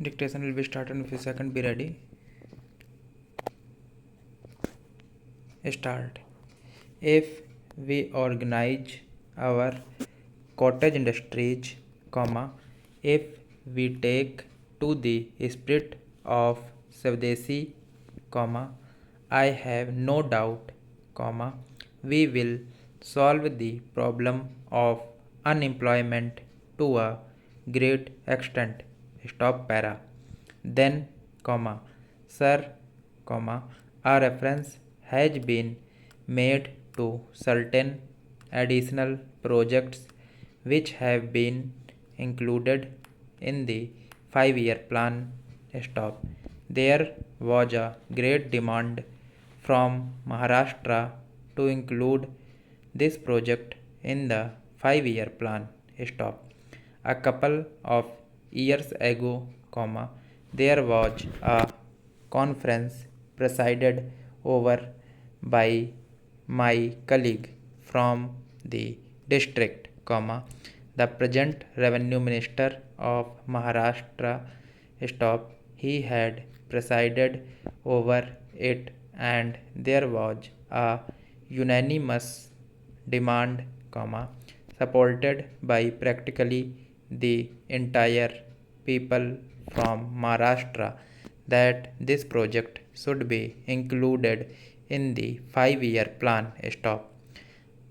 Dictation will be started in a few seconds. Be ready. Start. If we organize our cottage industries, if we take to the spirit of Swadeshi, I have no doubt, we will solve the problem of unemployment to a great extent. Stop para. Then, sir, a reference has been made to certain additional projects which have been included in the 5-year plan. Stop. There was a great demand from Maharashtra to include this project in the 5-year plan. Stop. A couple of years ago, there was a conference presided over by my colleague from the district, the present revenue minister of Maharashtra. Stop. He had presided over it, and there was a unanimous demand, supported by practically the entire people from Maharashtra, that this project should be included in the 5-year plan. Stop.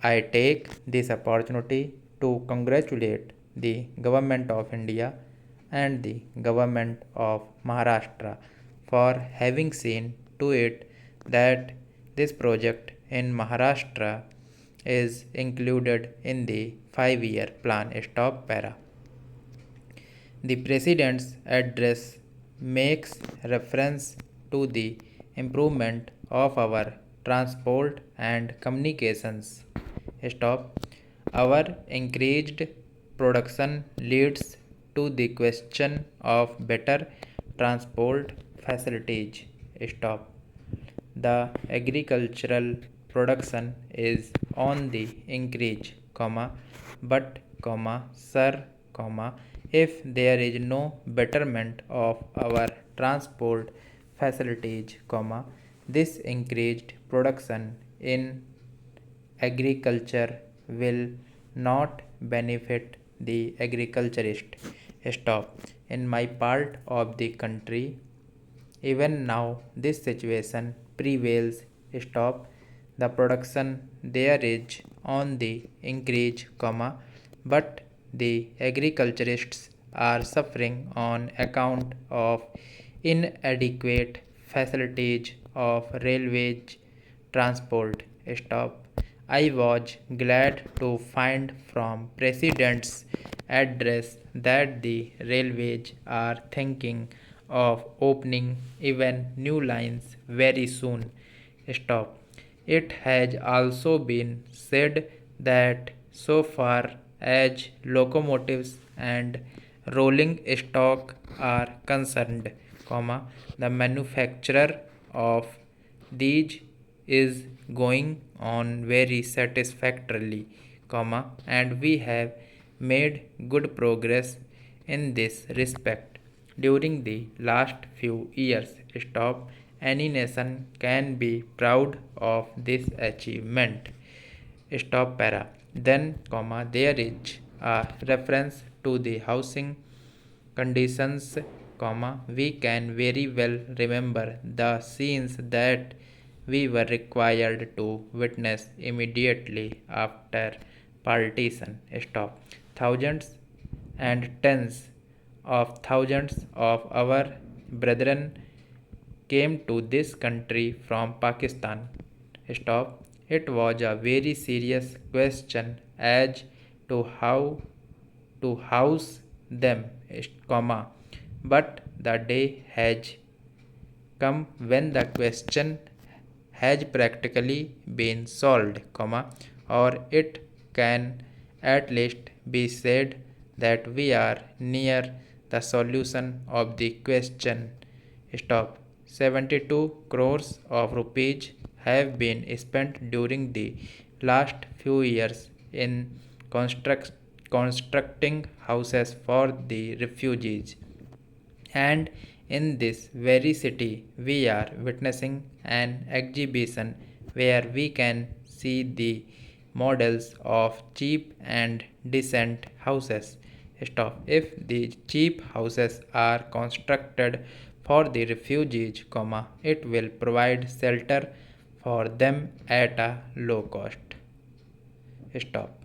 I take this opportunity to congratulate the Government of India and the Government of Maharashtra for having seen to it that this project in Maharashtra is included in the 5-year plan. Stop para. The President's address makes reference to the improvement of our transport and communications. Stop. Our increased production leads to the question of better transport facilities. Stop. The agricultural production is on the increase, but, sir, if there is no betterment of our transport facilities, this increased production in agriculture will not benefit the agriculturist. Stop. In my part of the country, even now this situation prevails. Stop. The production there is on the increase, but the agriculturists are suffering on account of inadequate facilities of railways transport. Stop. I was glad to find from President's address that the railways are thinking of opening even new lines very soon. Stop. It has also been said that so far as locomotives and rolling stock are concerned, the manufacture of these is going on very satisfactorily, and we have made good progress in this respect during the last few years. Stop. Any nation can be proud of this achievement. Stop para. Then, there is a reference to the housing conditions, we can very well remember the scenes that we were required to witness immediately after partition. Stop. Thousands and tens of thousands of our brethren came to this country from Pakistan. Stop. It was a very serious question as to how to house them, but the day has come when the question has practically been solved, or it can at least be said that we are near the solution of the question. Stop. 72 crores of rupees have been spent during the last few years in constructing houses for the refugees, And in this very city, we are witnessing an exhibition where we can see the models of cheap and decent houses. Stop. If the cheap houses are constructed for the refugees, it will provide shelter for them at a low cost. Stop.